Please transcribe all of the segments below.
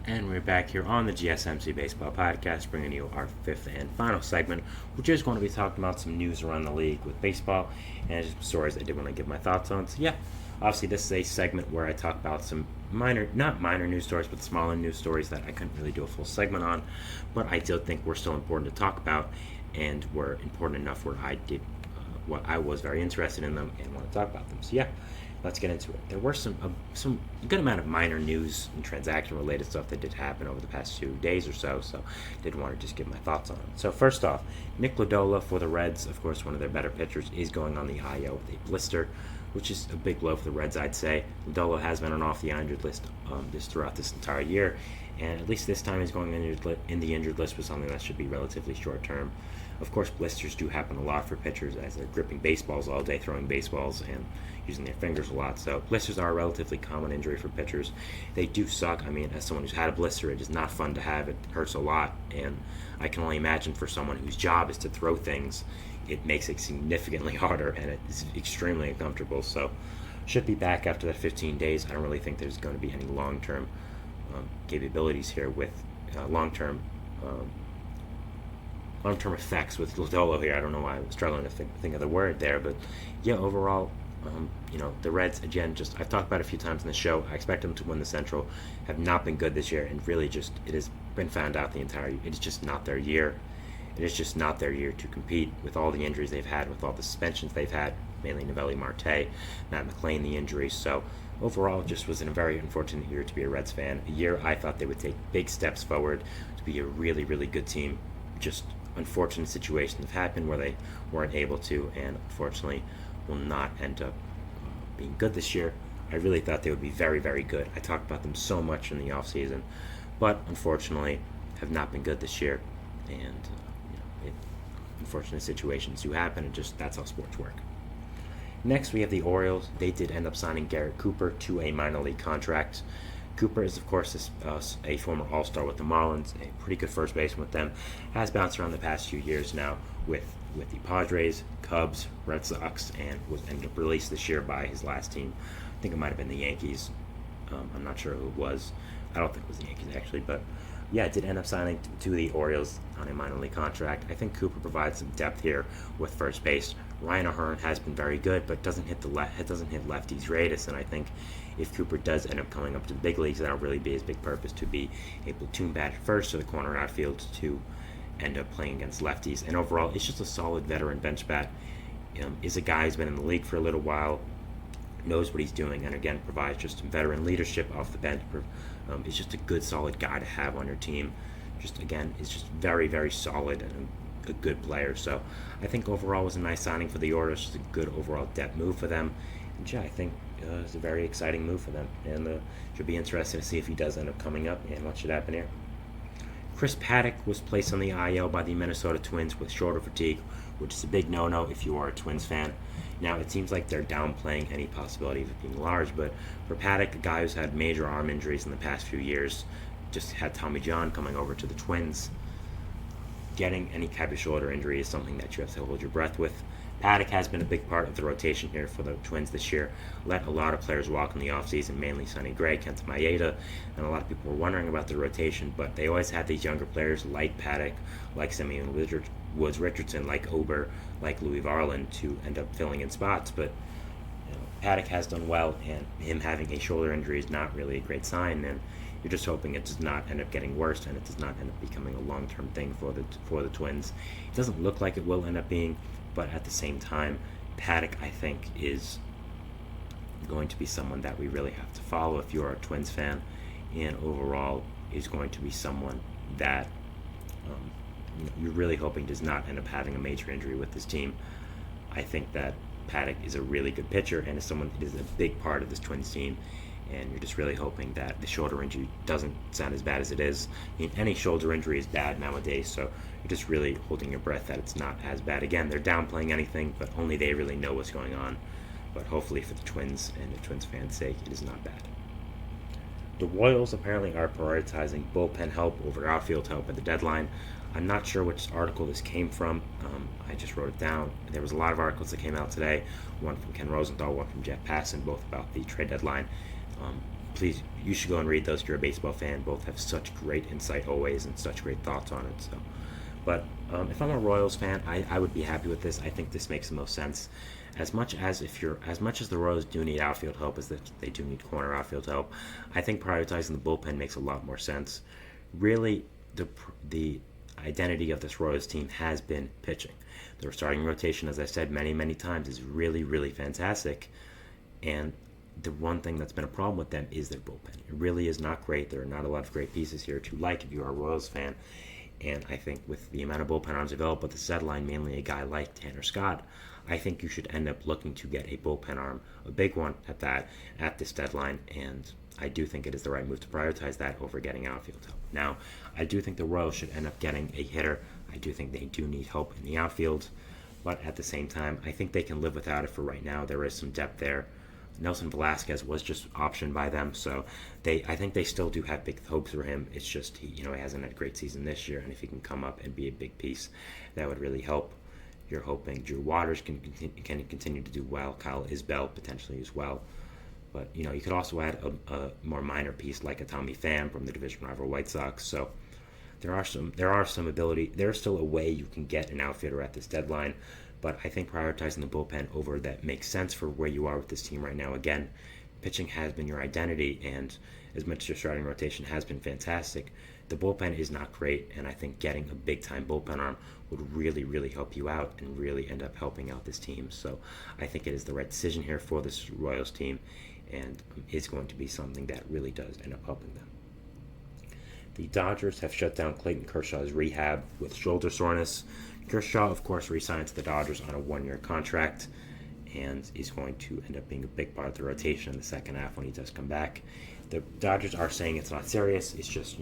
And we're back here on the GSMC Baseball Podcast, bringing you our fifth and final segment, which is going to be talking about some news around the league with baseball and some stories I did want to give my thoughts on. So, obviously, this is a segment where I talk about some not minor news stories, but smaller news stories that I couldn't really do a full segment on, but I still think were still important to talk about and were important enough where I did what I was very interested in them and want to talk about them. So, let's get into it. There were some good amount of minor news and transaction-related stuff that did happen over the past 2 days or so did want to just give my thoughts on it. So first off, Nick Lodolo for the Reds, of course one of their better pitchers, is going on the IL with a blister, which is a big blow for the Reds, I'd say. Lodolo has been on off the injured list just throughout this entire year, and at least this time he's going in the injured list with something that should be relatively short-term. Of course, blisters do happen a lot for pitchers as they're gripping baseballs all day, throwing baseballs, and using their fingers a lot. So blisters are a relatively common injury for pitchers. They do suck. I mean, as someone who's had a blister, it is not fun to have. It hurts a lot, and I can only imagine for someone whose job is to throw things, it makes it significantly harder, and it is extremely uncomfortable. So should be back after that 15 days. I don't really think there's going to be any long-term capabilities here with long-term effects with Lodolo here. I don't know why I was struggling to think of the word there, but overall, the Reds, again, just I've talked about it a few times in the show. I expect them to win the Central. Have not been good this year, and really just it has been found out the entire year. It is just not their year. It is just not their year to compete with all the injuries they've had, with all the suspensions they've had, mainly Noelli Marte, Matt McLain, the injuries. So overall, it just was a very unfortunate year to be a Reds fan. A year I thought they would take big steps forward to be a really, really good team. Just unfortunate situations have happened where they weren't able to, and unfortunately will not end up being good this year. I really thought they would be very, very good. I talked about them so much in the offseason, but unfortunately have not been good this year, and unfortunate situations do happen, and just that's how sports work. Next, we have the Orioles. They did end up signing Garrett Cooper to a minor league contract. Cooper is, of course, a former All-Star with the Marlins, a pretty good first baseman with them. Has bounced around the past few years now with the Padres, Cubs, Red Sox, and was ended up released this year by his last team. I think it might have been the Yankees. I'm not sure who it was. I don't think it was the Yankees, actually, but it did end up signing to the Orioles on a minor league contract. I think Cooper provides some depth here with first base. Ryan O'Hearn has been very good, but doesn't hit lefties greatest, and I think if Cooper does end up coming up to the big leagues, that'll really be his big purpose, to be a platoon bat at first or the corner outfield to end up playing against lefties. And overall, it's just a solid veteran bench bat. Is a guy who's been in the league for a little while, knows what he's doing, and again provides just some veteran leadership off the bench. Is just a good, solid guy to have on your team. Just again, is just very, very solid and a good player. So I think overall it was a nice signing for the Orioles. Just a good overall depth move for them. And I think it's a very exciting move for them, and should be interesting to see if he does end up coming up and what should happen here. Chris Paddock was placed on the IL by the Minnesota Twins with shoulder fatigue, which is a big no-no if you are a Twins fan. Now, it seems like they're downplaying any possibility of it being large, but for Paddock, a guy who's had major arm injuries in the past few years, just had Tommy John coming over to the Twins, getting any type of shoulder injury is something that you have to hold your breath with. Paddock has been a big part of the rotation here for the Twins this year. Let a lot of players walk in the offseason, mainly Sonny Gray, Kenta Maeda, and a lot of people were wondering about the rotation, but they always had these younger players like Paddock, like Simeon Woods Richardson, like Ober, like Louis Varland to end up filling in spots, but Paddock has done well, and him having a shoulder injury is not really a great sign, and you're just hoping it does not end up getting worse and it does not end up becoming a long-term thing for the Twins. It doesn't look like it will end up being, but at the same time, Paddock, I think, is going to be someone that we really have to follow if you're a Twins fan, and overall is going to be someone that you're really hoping does not end up having a major injury with this team. I think that Paddock is a really good pitcher and is a big part of this Twins team, and you're just really hoping that the shoulder injury doesn't sound as bad as it is. I mean, any shoulder injury is bad nowadays, so you're just really holding your breath that it's not as bad. Again, they're downplaying anything, but only they really know what's going on. But hopefully for the Twins and the Twins fans' sake, it is not bad. The Royals apparently are prioritizing bullpen help over outfield help at the deadline. I'm not sure which article this came from. I just wrote it down. There was a lot of articles that came out today, one from Ken Rosenthal, one from Jeff Passan, both about the trade deadline. please, you should go and read those if you're a baseball fan. Both have such great insight always and such great thoughts on it. So, but if I'm a Royals fan, I would be happy with this. I think this makes the most sense. As much as the Royals do need outfield help as they do need corner outfield help, I think prioritizing the bullpen makes a lot more sense. Really, the identity of this Royals team has been pitching. Their starting rotation, as I said many times, is really, really fantastic. And the one thing that's been a problem with them is their bullpen. It really is not great. There are not a lot of great pieces here to like if you are a Royals fan. And I think with the amount of bullpen arms available at the deadline, mainly a guy like Tanner Scott, I think you should end up looking to get a bullpen arm, a big one at that, at this deadline. And I do think it is the right move to prioritize that over getting outfield help. Now, I do think the Royals should end up getting a hitter. I do think they do need help in the outfield. But at the same time, I think they can live without it for right now. There is some depth there. Nelson Velasquez was just optioned by them, so I think they still do have big hopes for him. It's just he hasn't had a great season this year, and if he can come up and be a big piece, that would really help. You're hoping Drew Waters can continue to do well. Kyle Isbell potentially as well, but you could also add a more minor piece like a Tommy Pham from the division rival White Sox. So there are some ability. There's still a way you can get an outfielder at this deadline. But I think prioritizing the bullpen over that makes sense for where you are with this team right now. Again, pitching has been your identity, and as much as your starting rotation has been fantastic, the bullpen is not great, and I think getting a big-time bullpen arm would really, really help you out and really end up helping out this team. So I think it is the right decision here for this Royals team, and is going to be something that really does end up helping them. The Dodgers have shut down Clayton Kershaw's rehab with shoulder soreness. Kershaw, of course, re-signed to the Dodgers on a one-year contract, and is going to end up being a big part of the rotation in the second half when he does come back. The Dodgers are saying it's not serious. It's just,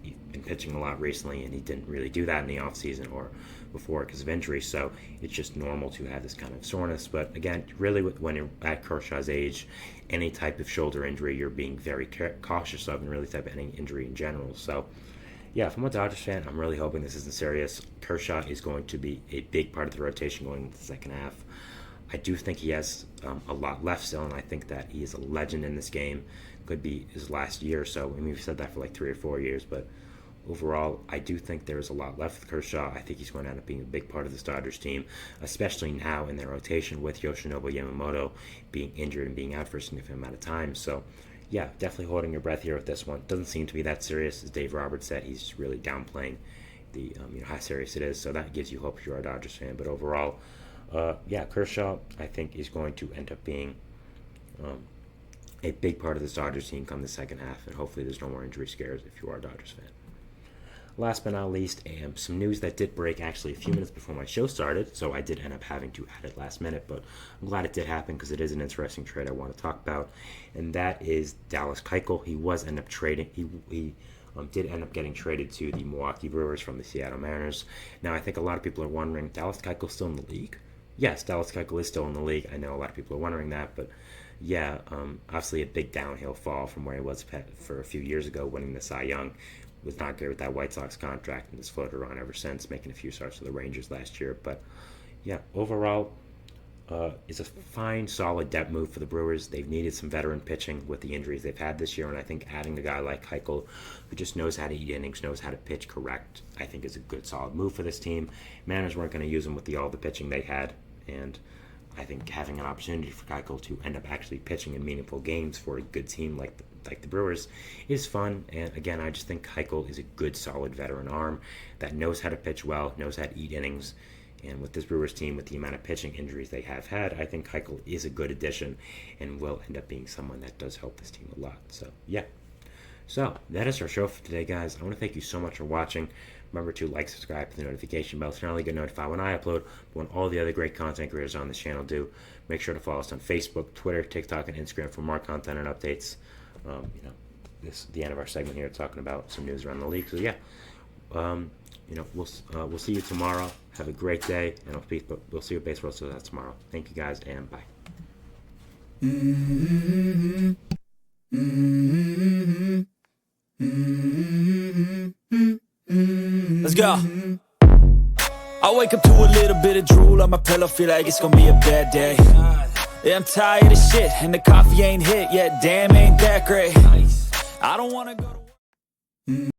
he's been pitching a lot recently, and he didn't really do that in the offseason or before because of injury, so it's just normal to have this kind of soreness. But again, really when you're at Kershaw's age, any type of shoulder injury you're being very cautious of, and really type of any injury in general. So yeah, if I'm a Dodgers fan, I'm really hoping this isn't serious. Kershaw is going to be a big part of the rotation going into the second half. I do think he has a lot left still, and I think that he is a legend in this game. Could be his last year or so. I mean, we've said that for like 3 or 4 years, but overall, I do think there's a lot left with Kershaw. I think he's going to end up being a big part of this Dodgers team, especially now in their rotation with Yoshinobu Yamamoto being injured and being out for a significant amount of time. So yeah, definitely holding your breath here with this one. Doesn't seem to be that serious, as Dave Roberts said. He's just really downplaying the how serious it is. So that gives you hope if you're a Dodgers fan. But overall, Kershaw I think is going to end up being a big part of this Dodgers team come the second half, and hopefully there's no more injury scares if you are a Dodgers fan. Last but not least, some news that did break actually a few minutes before my show started, so I did end up having to add it last minute, but I'm glad it did happen because it is an interesting trade I want to talk about, and that is Dallas Keuchel. He was end up trading. He did end up getting traded to the Milwaukee Brewers from the Seattle Mariners. Now, I think a lot of people are wondering, Dallas Keuchel still in the league? Yes, Dallas Keuchel is still in the league. I know a lot of people are wondering that, but yeah, obviously a big downhill fall from where he was for a few years ago, winning the Cy Young. Was not good with that White Sox contract and has floated around ever since, making a few starts for the Rangers last year. But yeah, overall, it's a fine, solid depth move for the Brewers. They've needed some veteran pitching with the injuries they've had this year, and I think adding a guy like Keuchel, who just knows how to eat innings, knows how to pitch correct, I think is a good, solid move for this team. Mariners weren't going to use him with all the pitching they had, and I think having an opportunity for Keuchel to end up actually pitching in meaningful games for a good team like the Brewers is fun. And again, I just think Keuchel is a good, solid veteran arm that knows how to pitch well, knows how to eat innings. And with this Brewers team, with the amount of pitching injuries they have had, I think Keuchel is a good addition and will end up being someone that does help this team a lot. So, yeah. So, that is our show for today, guys. I want to thank you so much for watching. Remember to like, subscribe, hit the notification bell to not only get notified when I upload, but when all the other great content creators on this channel do. Make sure to follow us on Facebook, Twitter, TikTok, and Instagram for more content and updates. This is the end of our segment here, talking about some news around the league. So yeah, we'll see you tomorrow. Have a great day, and we'll see you at Baseball so that's tomorrow. Thank you guys, and bye. Let's go. I wake up to a little bit of drool on my pillow, feel like it's gonna be a bad day. Yeah, I'm tired of shit, and the coffee ain't hit yet. Damn, ain't that great. I don't wanna go to